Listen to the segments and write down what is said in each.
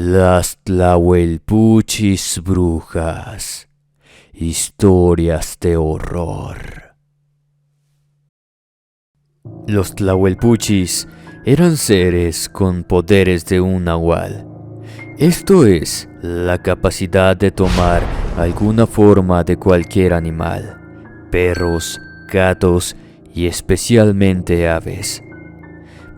Las Tlahuelpuchis brujas. Historias de horror. Los Tlahuelpuchis eran seres con poderes de un nahual. Esto es, la capacidad de tomar alguna forma de cualquier animal, perros, gatos y especialmente aves.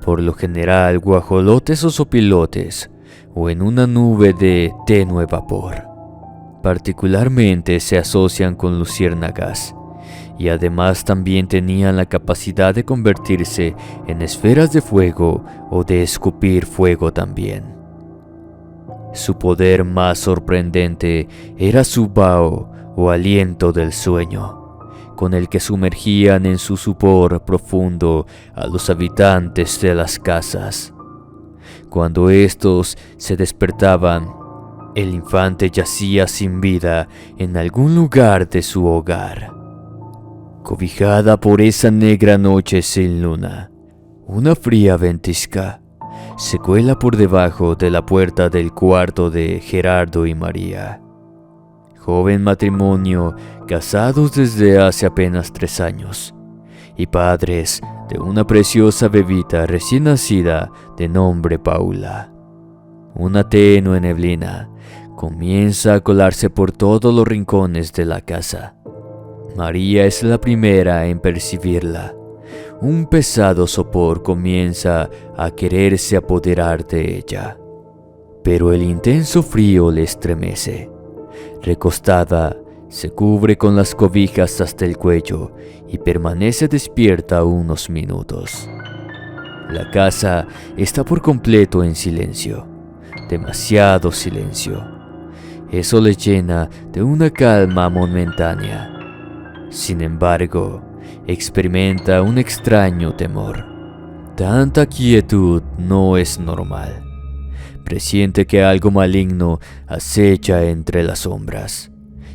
Por lo general, guajolotes o sopilotes, o en una nube de tenue vapor. Particularmente se asocian con luciérnagas, y además también tenían la capacidad de convertirse en esferas de fuego o de escupir fuego también. Su poder más sorprendente era su bao o aliento del sueño, con el que sumergían en su sopor profundo a los habitantes de las casas. Cuando estos se despertaban, el infante yacía sin vida en algún lugar de su hogar. Cobijada por esa negra noche sin luna, una fría ventisca se cuela por debajo de la puerta del cuarto de Gerardo y María. Joven matrimonio, casados desde hace apenas 3 años, y padres de una preciosa bebita recién nacida de nombre Paula. Una tenue neblina comienza a colarse por todos los rincones de la casa. María es la primera en percibirla. Un pesado sopor comienza a quererse apoderar de ella, pero el intenso frío le estremece. Recostada, se cubre con las cobijas hasta el cuello y permanece despierta unos minutos. La casa está por completo en silencio, demasiado silencio. Eso le llena de una calma momentánea. Sin embargo, experimenta un extraño temor. Tanta quietud no es normal. Presiente que algo maligno acecha entre las sombras,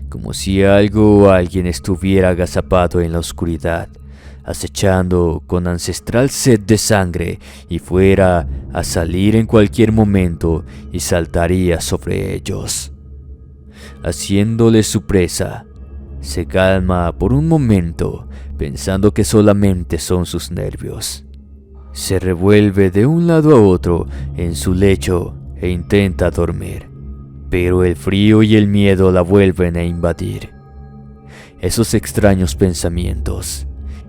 como si algo o alguien estuviera agazapado en la oscuridad, acechando con ancestral sed de sangre y fuera a salir en cualquier momento y saltaría sobre ellos. Haciéndole su presa, se calma por un momento pensando que solamente son sus nervios. Se revuelve de un lado a otro en su lecho e intenta dormir, pero el frío y el miedo la vuelven a invadir. Esos extraños pensamientos,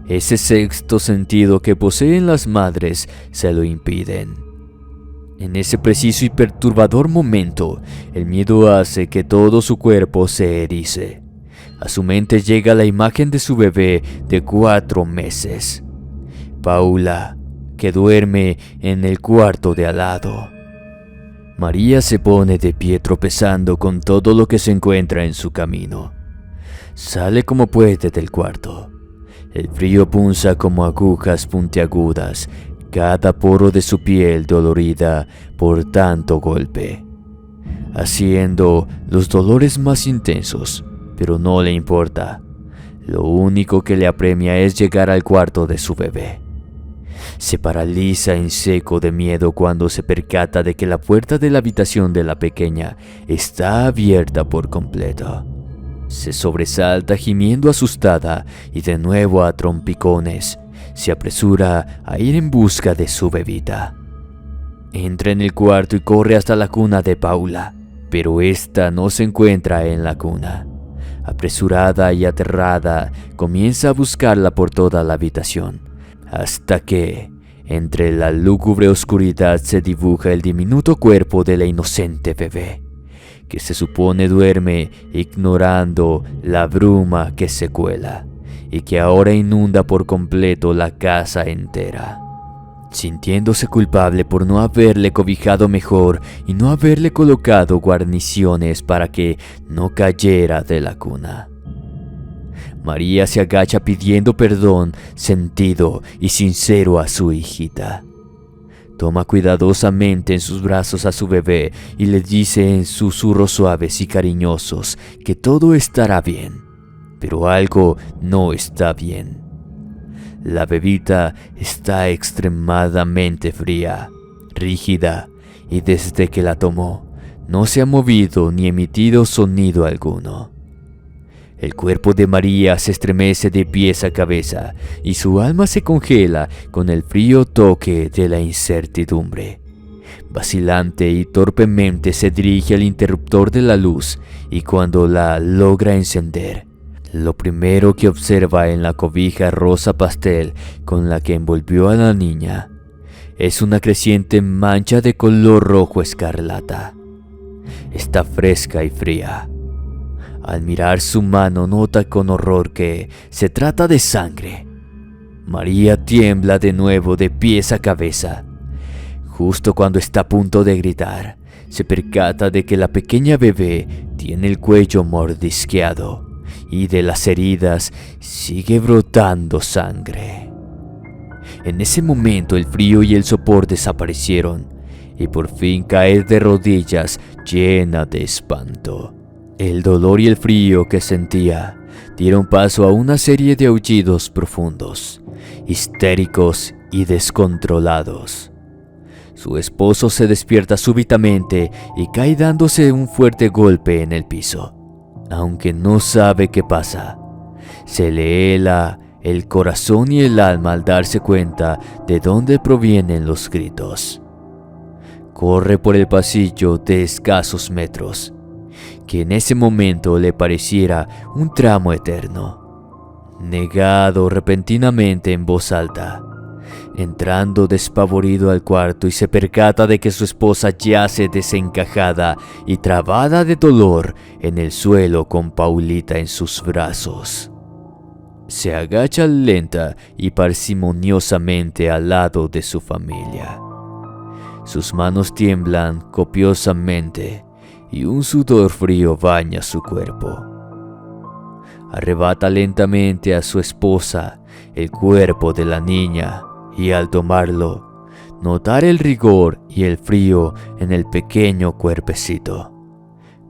ese sexto sentido que poseen las madres, se lo impiden. En ese preciso y perturbador momento, el miedo hace que todo su cuerpo se erice. A su mente llega la imagen de su bebé de 4 meses, Paula, que duerme en el cuarto de al lado. María se pone de pie tropezando con todo lo que se encuentra en su camino. Sale como puede del cuarto. El frío punza como agujas puntiagudas cada poro de su piel dolorida por tanto golpe, haciendo los dolores más intensos, pero no le importa. Lo único que le apremia es llegar al cuarto de su bebé. Se paraliza en seco de miedo cuando se percata de que la puerta de la habitación de la pequeña está abierta por completo. Se sobresalta gimiendo asustada y de nuevo a trompicones se apresura a ir en busca de su bebita. Entra en el cuarto y corre hasta la cuna de Paula, pero esta no se encuentra en la cuna. Apresurada y aterrada, comienza a buscarla por toda la habitación, hasta que, entre la lúgubre oscuridad, se dibuja el diminuto cuerpo de la inocente bebé, que se supone duerme ignorando la bruma que se cuela y que ahora inunda por completo la casa entera. Sintiéndose culpable por no haberle cobijado mejor y no haberle colocado guarniciones para que no cayera de la cuna, María se agacha pidiendo perdón sentido y sincero a su hijita. Toma cuidadosamente en sus brazos a su bebé y le dice en susurros suaves y cariñosos que todo estará bien, pero algo no está bien. La bebita está extremadamente fría, rígida, y desde que la tomó, no se ha movido ni emitido sonido alguno. El cuerpo de María se estremece de pies a cabeza y su alma se congela con el frío toque de la incertidumbre. Vacilante y torpemente se dirige al interruptor de la luz y cuando la logra encender, lo primero que observa en la cobija rosa pastel con la que envolvió a la niña es una creciente mancha de color rojo escarlata. Está fresca y fría. Al mirar su mano nota con horror que se trata de sangre. María tiembla de nuevo de pies a cabeza. Justo cuando está a punto de gritar, se percata de que la pequeña bebé tiene el cuello mordisqueado y de las heridas sigue brotando sangre. En ese momento el frío y el sopor desaparecieron y por fin cae de rodillas llena de espanto. El dolor y el frío que sentía dieron paso a una serie de aullidos profundos, histéricos y descontrolados. Su esposo se despierta súbitamente y cae dándose un fuerte golpe en el piso. Aunque no sabe qué pasa, se le hela el corazón y el alma al darse cuenta de dónde provienen los gritos. Corre por el pasillo de escasos metros, que en ese momento le pareciera un tramo eterno, negado repentinamente en voz alta, entrando despavorido al cuarto y se percata de que su esposa yace desencajada y trabada de dolor en el suelo con Paulita en sus brazos. Se agacha lenta y parsimoniosamente al lado de su familia. Sus manos tiemblan copiosamente y un sudor frío baña su cuerpo. Arrebata lentamente a su esposa el cuerpo de la niña y al tomarlo, notar el rigor y el frío en el pequeño cuerpecito.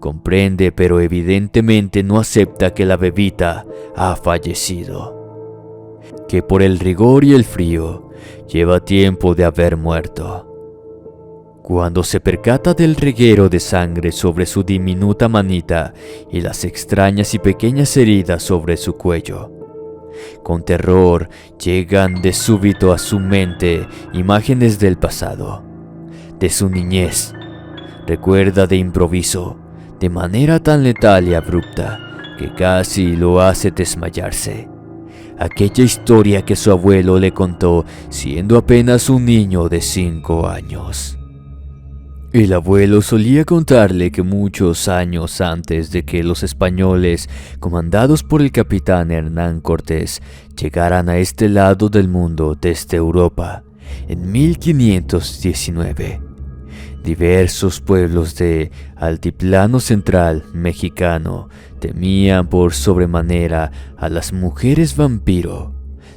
Comprende, pero evidentemente no acepta que la bebita ha fallecido, que por el rigor y el frío lleva tiempo de haber muerto. Cuando se percata del reguero de sangre sobre su diminuta manita y las extrañas y pequeñas heridas sobre su cuello, con terror llegan de súbito a su mente imágenes del pasado, de su niñez. Recuerda de improviso, de manera tan letal y abrupta que casi lo hace desmayarse, aquella historia que su abuelo le contó siendo apenas un niño de 5 años. El abuelo solía contarle que muchos años antes de que los españoles, comandados por el capitán Hernán Cortés, llegaran a este lado del mundo desde Europa, en 1519, diversos pueblos de altiplano central mexicano temían por sobremanera a las mujeres vampiro,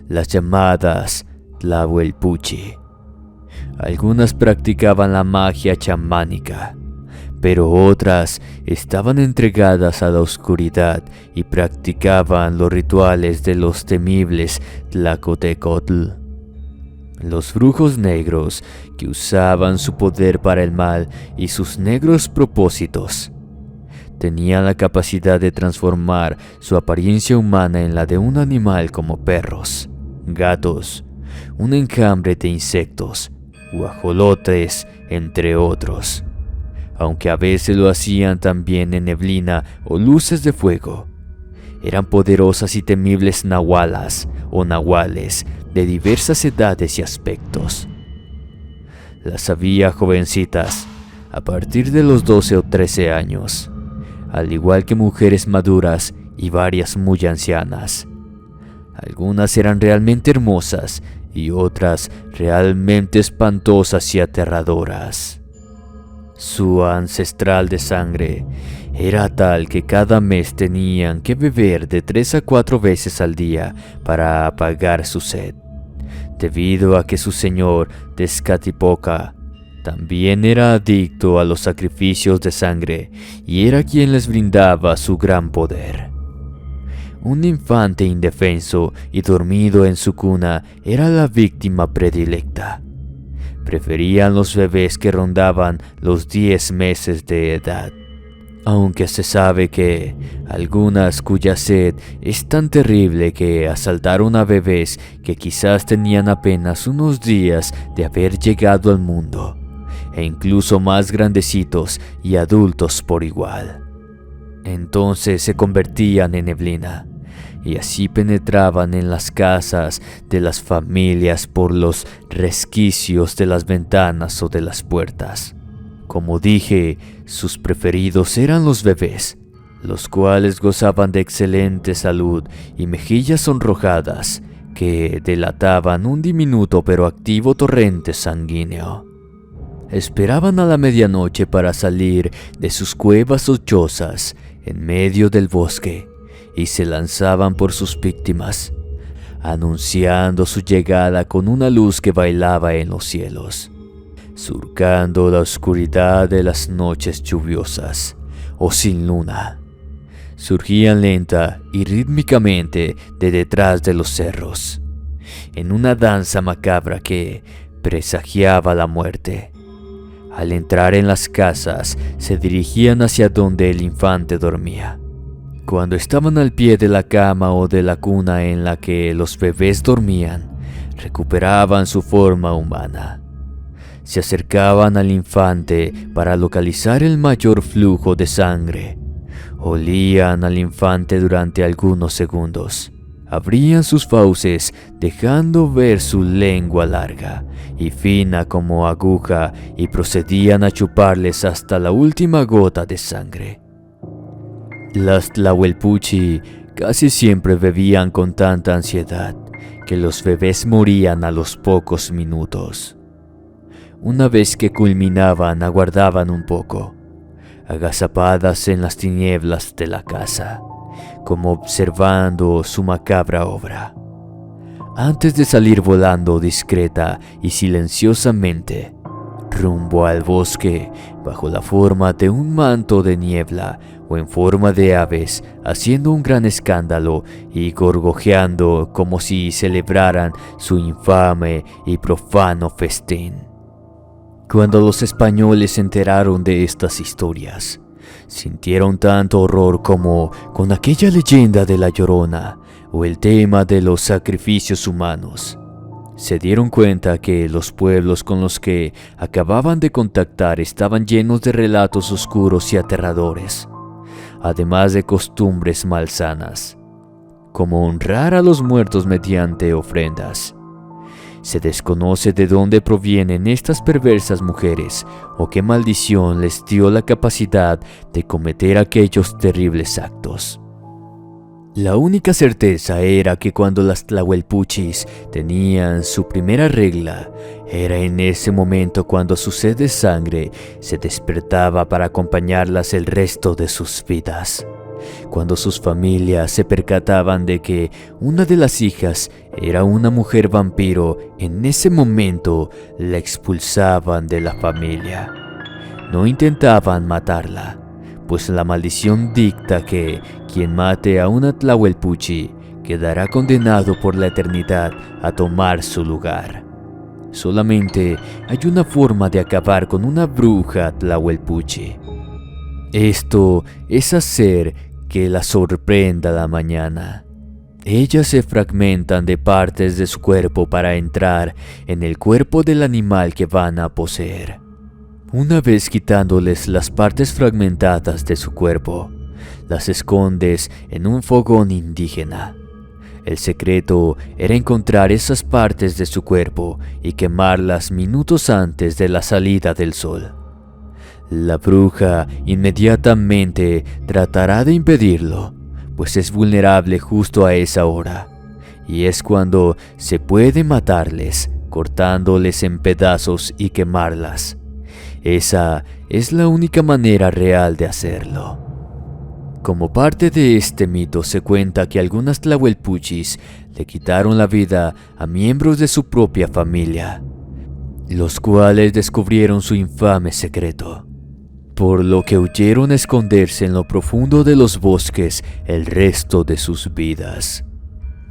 las llamadas Tlahuelpuchi. Algunas practicaban la magia chamánica, pero otras estaban entregadas a la oscuridad y practicaban los rituales de los temibles Tlacotecotl. Los brujos negros que usaban su poder para el mal y sus negros propósitos. Tenían la capacidad de transformar su apariencia humana en la de un animal como perros, gatos, un enjambre de insectos, guajolotes, entre otros, aunque a veces lo hacían también en neblina o luces de fuego. Eran poderosas y temibles nahualas o nahuales de diversas edades y aspectos. Las había jovencitas a partir de los 12 o 13 años, al igual que mujeres maduras y varias muy ancianas. Algunas eran realmente hermosas y otras realmente espantosas y aterradoras. Su ancestral de sangre era tal que cada mes tenían que beber de 3 a 4 veces al día para apagar su sed, debido a que su señor Tezcatlipoca también era adicto a los sacrificios de sangre y era quien les brindaba su gran poder. Un infante indefenso y dormido en su cuna era la víctima predilecta, preferían los bebés que rondaban los 10 meses de edad. Aunque se sabe que algunas cuya sed es tan terrible que asaltaron a bebés que quizás tenían apenas unos días de haber llegado al mundo, e incluso más grandecitos y adultos por igual. Entonces se convertían en neblina, y así penetraban en las casas de las familias por los resquicios de las ventanas o de las puertas. Como dije, sus preferidos eran los bebés, los cuales gozaban de excelente salud y mejillas sonrojadas que delataban un diminuto pero activo torrente sanguíneo. Esperaban a la medianoche para salir de sus cuevas o chozas en medio del bosque y se lanzaban por sus víctimas, anunciando su llegada con una luz que bailaba en los cielos, surcando la oscuridad de las noches lluviosas o sin luna. Surgían lenta y rítmicamente de detrás de los cerros, en una danza macabra que presagiaba la muerte. Al entrar en las casas, se dirigían hacia donde el infante dormía. Cuando estaban al pie de la cama o de la cuna en la que los bebés dormían, recuperaban su forma humana. Se acercaban al infante para localizar el mayor flujo de sangre. Olían al infante durante algunos segundos. Abrían sus fauces dejando ver su lengua larga y fina como aguja y procedían a chuparles hasta la última gota de sangre. Las Tlahuelpuchi casi siempre bebían con tanta ansiedad que los bebés morían a los pocos minutos. Una vez que culminaban, aguardaban un poco, agazapadas en las tinieblas de la casa, como observando su macabra obra, antes de salir volando discreta y silenciosamente rumbo al bosque bajo la forma de un manto de niebla o en forma de aves, haciendo un gran escándalo y gorgojeando como si celebraran su infame y profano festín. Cuando los españoles se enteraron de estas historias, sintieron tanto horror como con aquella leyenda de la Llorona o el tema de los sacrificios humanos. Se dieron cuenta que los pueblos con los que acababan de contactar estaban llenos de relatos oscuros y aterradores, además de costumbres malsanas, como honrar a los muertos mediante ofrendas. Se desconoce de dónde provienen estas perversas mujeres o qué maldición les dio la capacidad de cometer aquellos terribles actos. La única certeza era que cuando las Tlahuelpuchis tenían su primera regla, era en ese momento cuando su sed de sangre se despertaba para acompañarlas el resto de sus vidas. Cuando sus familias se percataban de que una de las hijas era una mujer vampiro, en ese momento la expulsaban de la familia. No intentaban matarla, pues la maldición dicta que quien mate a una Tlahuelpuchi quedará condenado por la eternidad a tomar su lugar. Solamente hay una forma de acabar con una bruja Tlahuelpuchi. Esto es hacer que la sorprenda la mañana. Ellas se fragmentan de partes de su cuerpo para entrar en el cuerpo del animal que van a poseer. Una vez quitándoles las partes fragmentadas de su cuerpo, las escondes en un fogón indígena. El secreto era encontrar esas partes de su cuerpo y quemarlas minutos antes de la salida del sol. La bruja inmediatamente tratará de impedirlo, pues es vulnerable justo a esa hora, y es cuando se puede matarles, cortándoles en pedazos y quemarlas. Esa es la única manera real de hacerlo. Como parte de este mito se cuenta que algunas Tlahuelpuchis le quitaron la vida a miembros de su propia familia, los cuales descubrieron su infame secreto, por lo que huyeron a esconderse en lo profundo de los bosques el resto de sus vidas.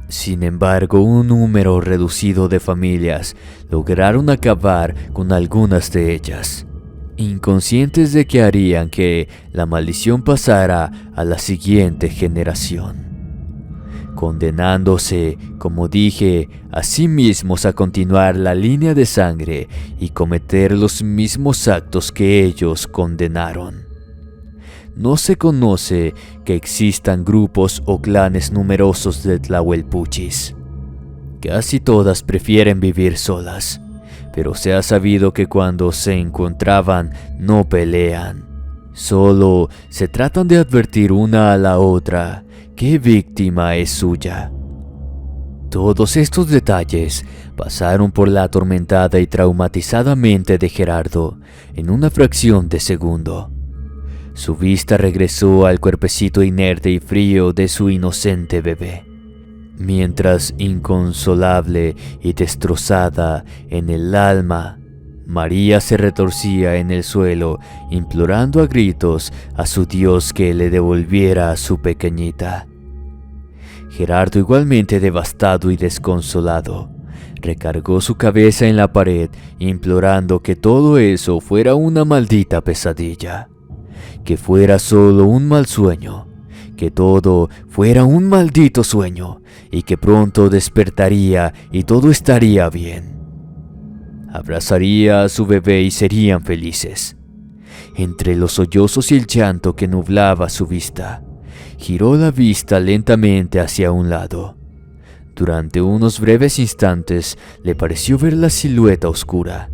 Sin embargo, un número reducido de familias lograron acabar con algunas de ellas, inconscientes de que harían que la maldición pasara a la siguiente generación, condenándose, como dije, a sí mismos a continuar la línea de sangre y cometer los mismos actos que ellos condenaron. No se conoce que existan grupos o clanes numerosos de Tlahuelpuchis. Casi todas prefieren vivir solas, pero se ha sabido que cuando se encontraban no pelean. Solo se tratan de advertir una a la otra qué víctima es suya. Todos estos detalles pasaron por la atormentada y traumatizada mente de Gerardo en una fracción de segundo. Su vista regresó al cuerpecito inerte y frío de su inocente bebé, mientras inconsolable y destrozada en el alma, María se retorcía en el suelo, implorando a gritos a su Dios que le devolviera a su pequeñita. Gerardo, igualmente devastado y desconsolado, recargó su cabeza en la pared, implorando que todo eso fuera una maldita pesadilla, que fuera solo un mal sueño, que todo fuera un maldito sueño y que pronto despertaría y todo estaría bien. Abrazaría a su bebé y serían felices. Entre los sollozos y el llanto que nublaba su vista, giró la vista lentamente hacia un lado. Durante unos breves instantes le pareció ver la silueta oscura,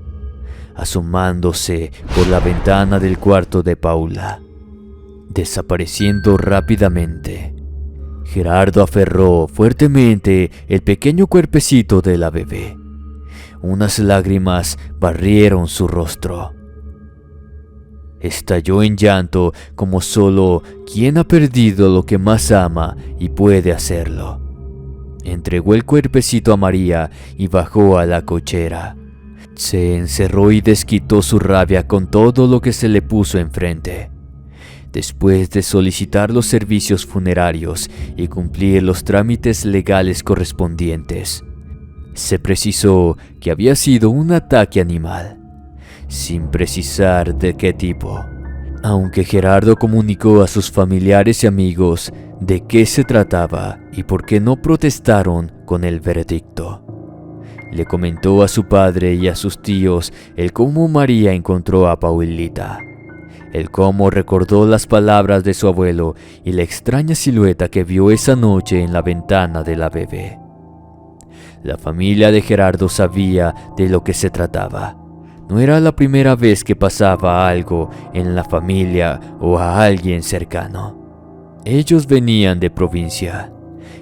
asomándose por la ventana del cuarto de Paula, desapareciendo rápidamente. Gerardo aferró fuertemente el pequeño cuerpecito de la bebé. Unas lágrimas barrieron su rostro. Estalló en llanto como solo quien ha perdido lo que más ama y puede hacerlo. Entregó el cuerpecito a María y bajó a la cochera. Se encerró y desquitó su rabia con todo lo que se le puso enfrente. Después de solicitar los servicios funerarios y cumplir los trámites legales correspondientes, se precisó que había sido un ataque animal, sin precisar de qué tipo. Aunque Gerardo comunicó a sus familiares y amigos de qué se trataba y por qué no protestaron con el veredicto. Le comentó a su padre y a sus tíos el cómo María encontró a Paulita, el cómo recordó las palabras de su abuelo y la extraña silueta que vio esa noche en la ventana de la bebé. La familia de Gerardo sabía de lo que se trataba. No era la primera vez que pasaba algo en la familia o a alguien cercano. Ellos venían de provincia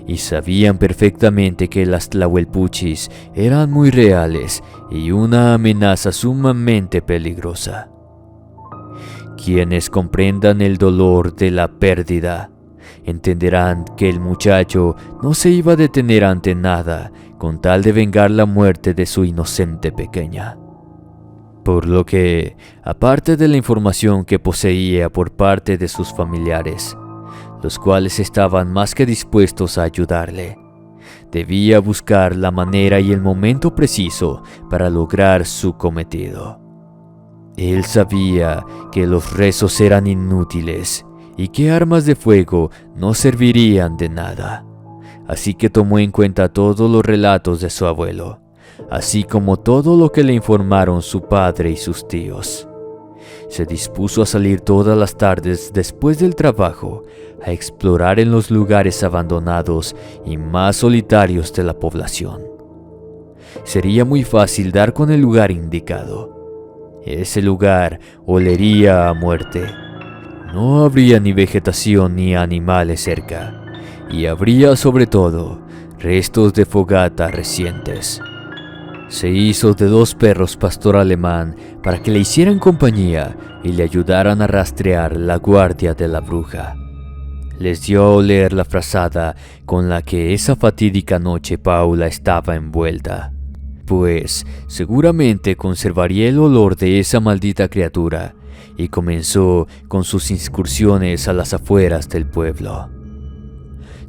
y sabían perfectamente que las Tlahuelpuchis eran muy reales y una amenaza sumamente peligrosa. Quienes comprendan el dolor de la pérdida entenderán que el muchacho no se iba a detener ante nada con tal de vengar la muerte de su inocente pequeña. Por lo que, aparte de la información que poseía por parte de sus familiares, los cuales estaban más que dispuestos a ayudarle, debía buscar la manera y el momento preciso para lograr su cometido. Él sabía que los rezos eran inútiles y que armas de fuego no servirían de nada, así que tomó en cuenta todos los relatos de su abuelo, así como todo lo que le informaron su padre y sus tíos. Se dispuso a salir todas las tardes después del trabajo a explorar en los lugares abandonados y más solitarios de la población. Sería muy fácil dar con el lugar indicado. Ese lugar olería a muerte. No habría ni vegetación ni animales cerca, y habría sobre todo restos de fogata recientes. Se hizo de 2 perros pastor alemán para que le hicieran compañía y le ayudaran a rastrear la guardia de la bruja. Les dio a oler la frazada con la que esa fatídica noche Paula estaba envuelta, pues seguramente conservaría el olor de esa maldita criatura, y comenzó con sus incursiones a las afueras del pueblo.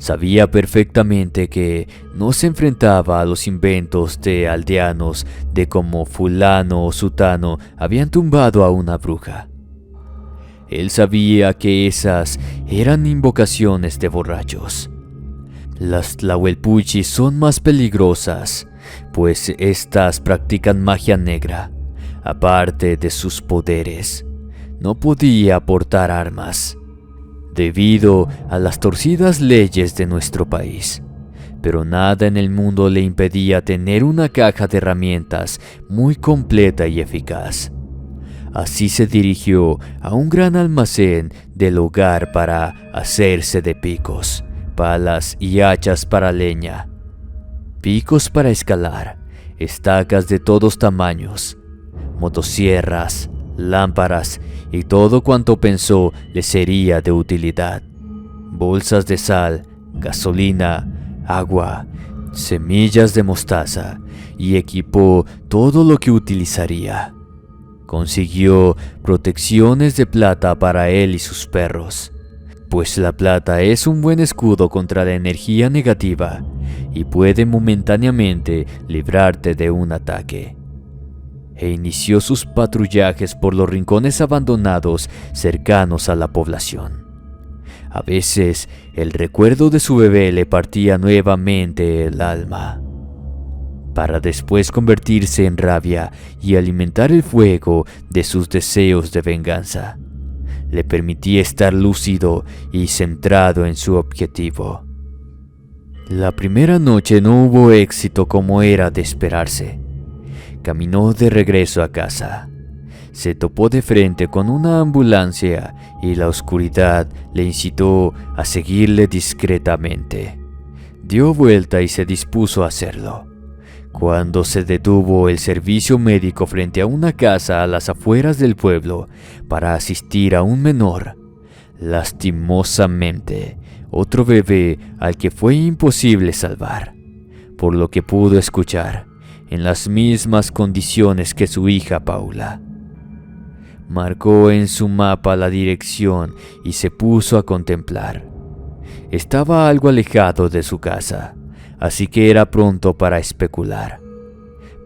Sabía perfectamente que no se enfrentaba a los inventos de aldeanos de cómo fulano o sutano habían tumbado a una bruja. Él sabía que esas eran invocaciones de borrachos. Las Tlahuelpuchis son más peligrosas, pues estas practican magia negra. Aparte de sus poderes, no podía portar armas, debido a las torcidas leyes de nuestro país. Pero nada en el mundo le impedía tener una caja de herramientas muy completa y eficaz. Así se dirigió a un gran almacén del hogar para hacerse de picos, palas y hachas para leña, picos para escalar, estacas de todos tamaños, motosierras, lámparas y todo cuanto pensó le sería de utilidad. Bolsas de sal, gasolina, agua, semillas de mostaza, y equipó todo lo que utilizaría. Consiguió protecciones de plata para él y sus perros, pues la plata es un buen escudo contra la energía negativa y puede momentáneamente librarte de un ataque. E inició sus patrullajes por los rincones abandonados cercanos a la población. A veces el recuerdo de su bebé le partía nuevamente el alma, para después convertirse en rabia y alimentar el fuego de sus deseos de venganza. Le permitía estar lúcido y centrado en su objetivo. La primera noche no hubo éxito como era de esperarse. Caminó de regreso a casa. Se topó de frente con una ambulancia y la oscuridad le incitó a seguirle discretamente. Dio vuelta y se dispuso a hacerlo. Cuando se detuvo el servicio médico frente a una casa a las afueras del pueblo para asistir a un menor, lastimosamente, otro bebé al que fue imposible salvar, por lo que pudo escuchar, en las mismas condiciones que su hija Paula. Marcó en su mapa la dirección y se puso a contemplar. Estaba algo alejado de su casa, así que era pronto para especular.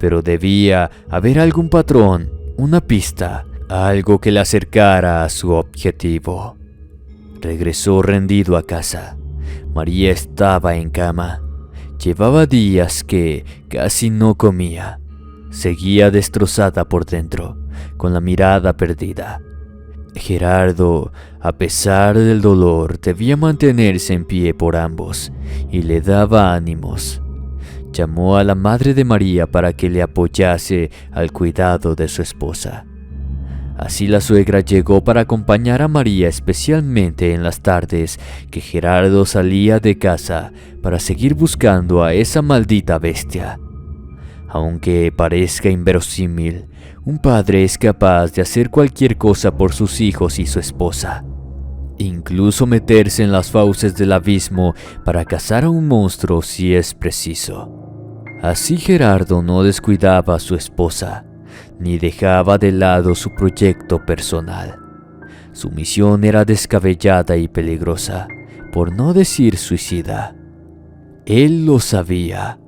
Pero debía haber algún patrón, una pista, algo que le acercara a su objetivo. Regresó rendido a casa. María estaba en cama. Llevaba días que casi no comía. Seguía destrozada por dentro, con la mirada perdida. Gerardo, a pesar del dolor, debía mantenerse en pie por ambos y le daba ánimos. Llamó a la madre de María para que le apoyase al cuidado de su esposa. Así la suegra llegó para acompañar a María, especialmente en las tardes que Gerardo salía de casa para seguir buscando a esa maldita bestia. Aunque parezca inverosímil, un padre es capaz de hacer cualquier cosa por sus hijos y su esposa, incluso meterse en las fauces del abismo para cazar a un monstruo si es preciso. Así Gerardo no descuidaba a su esposa, ni dejaba de lado su proyecto personal. Su misión era descabellada y peligrosa, por no decir suicida. Él lo sabía.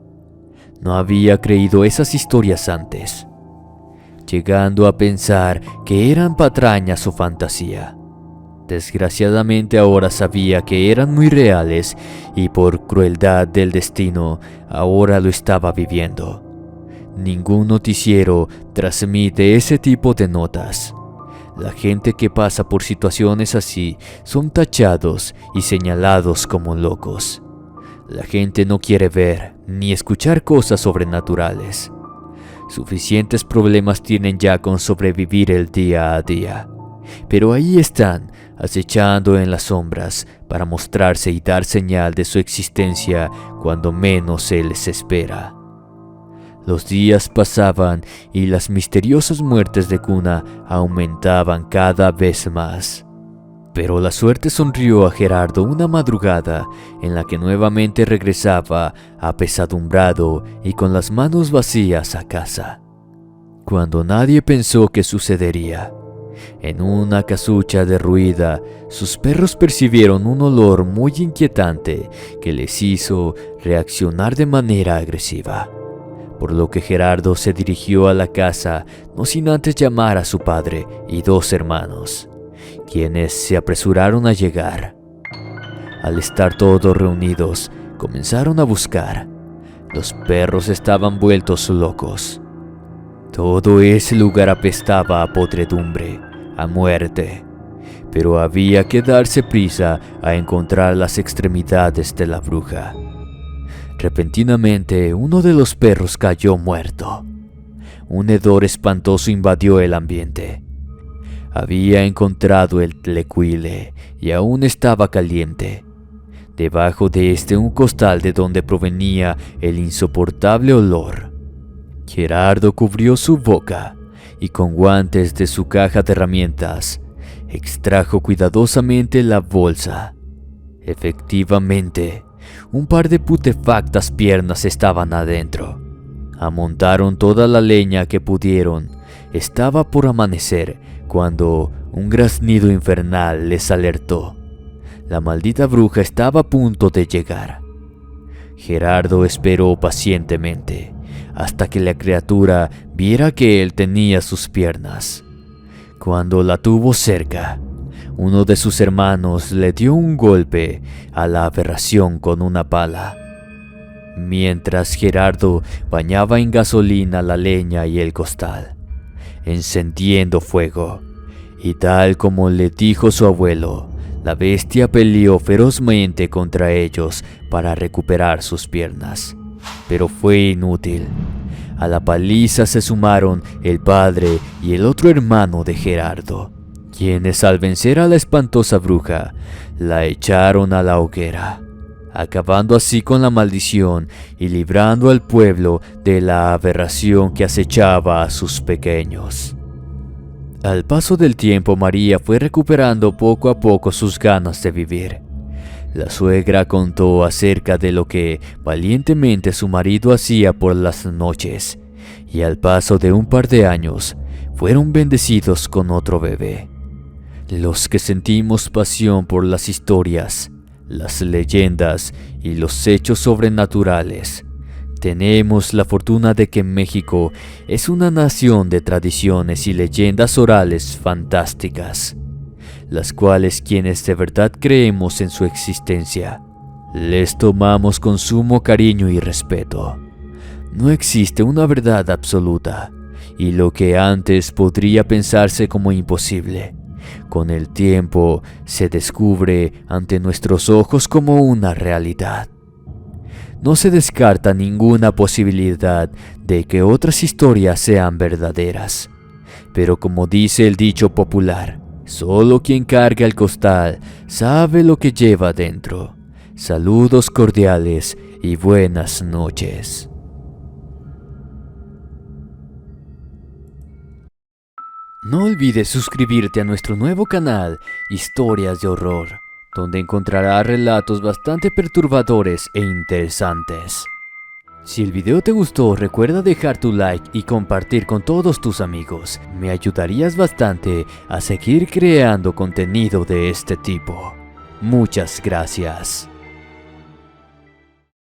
No había creído esas historias antes, llegando a pensar que eran patrañas o fantasía. Desgraciadamente ahora sabía que eran muy reales y por crueldad del destino ahora lo estaba viviendo. Ningún noticiero transmite ese tipo de notas. La gente que pasa por situaciones así son tachados y señalados como locos. La gente no quiere ver ni escuchar cosas sobrenaturales. Suficientes problemas tienen ya con sobrevivir el día a día. Pero ahí están, acechando en las sombras para mostrarse y dar señal de su existencia cuando menos se les espera. Los días pasaban y las misteriosas muertes de cuna aumentaban cada vez más. Pero la suerte sonrió a Gerardo una madrugada en la que nuevamente regresaba apesadumbrado y con las manos vacías a casa. Cuando nadie pensó que sucedería, En una casucha derruida, sus perros percibieron un olor muy inquietante que les hizo reaccionar de manera agresiva, por lo que Gerardo se dirigió a la casa no sin antes llamar a su padre y 2 hermanos, quienes se apresuraron a llegar. Al estar todos reunidos, comenzaron a buscar. Los perros estaban vueltos locos. Todo ese lugar apestaba a podredumbre, a muerte, pero había que darse prisa a encontrar las extremidades de la bruja. Repentinamente, uno de los perros cayó muerto. Un hedor espantoso invadió el ambiente. Había encontrado el tlecuile y aún estaba caliente. Debajo de un costal de donde provenía el insoportable olor. Gerardo cubrió su boca y con guantes de su caja de herramientas extrajo cuidadosamente la bolsa. Efectivamente, un par de putefactas piernas estaban adentro. Amontaron toda la leña que pudieron. Estaba por amanecer cuando un graznido infernal les alertó. La maldita bruja estaba a punto de llegar. Gerardo esperó pacientemente hasta que la criatura viera que él tenía sus piernas. Cuando la tuvo cerca, uno de sus hermanos le dio un golpe a la aberración con una pala. Mientras Gerardo bañaba en gasolina la leña y el costal, encendiendo fuego, y tal como le dijo su abuelo, la bestia peleó ferozmente contra ellos para recuperar sus piernas, pero fue inútil. A la paliza se sumaron el padre y el otro hermano de Gerardo, quienes al vencer a la espantosa bruja, la echaron a la hoguera, acabando así con la maldición y librando al pueblo de la aberración que acechaba a sus pequeños. Al paso del tiempo, María fue recuperando poco a poco sus ganas de vivir. La suegra contó acerca de lo que valientemente su marido hacía por las noches, y al paso de un par de años, fueron bendecidos con otro bebé. Los que sentimos pasión por las historias, las leyendas y los hechos sobrenaturales, tenemos la fortuna de que México es una nación de tradiciones y leyendas orales fantásticas, las cuales quienes de verdad creemos en su existencia, les tomamos con sumo cariño y respeto. No existe una verdad absoluta, y lo que antes podría pensarse como imposible, con el tiempo se descubre ante nuestros ojos como una realidad. No se descarta ninguna posibilidad de que otras historias sean verdaderas, pero como dice el dicho popular, solo quien carga el costal sabe lo que lleva dentro. Saludos cordiales y buenas noches. No olvides suscribirte a nuestro nuevo canal Historias de Horror, donde encontrarás relatos bastante perturbadores e interesantes. Si el video te gustó, recuerda dejar tu like y compartir con todos tus amigos. Me ayudarías bastante a seguir creando contenido de este tipo. Muchas gracias.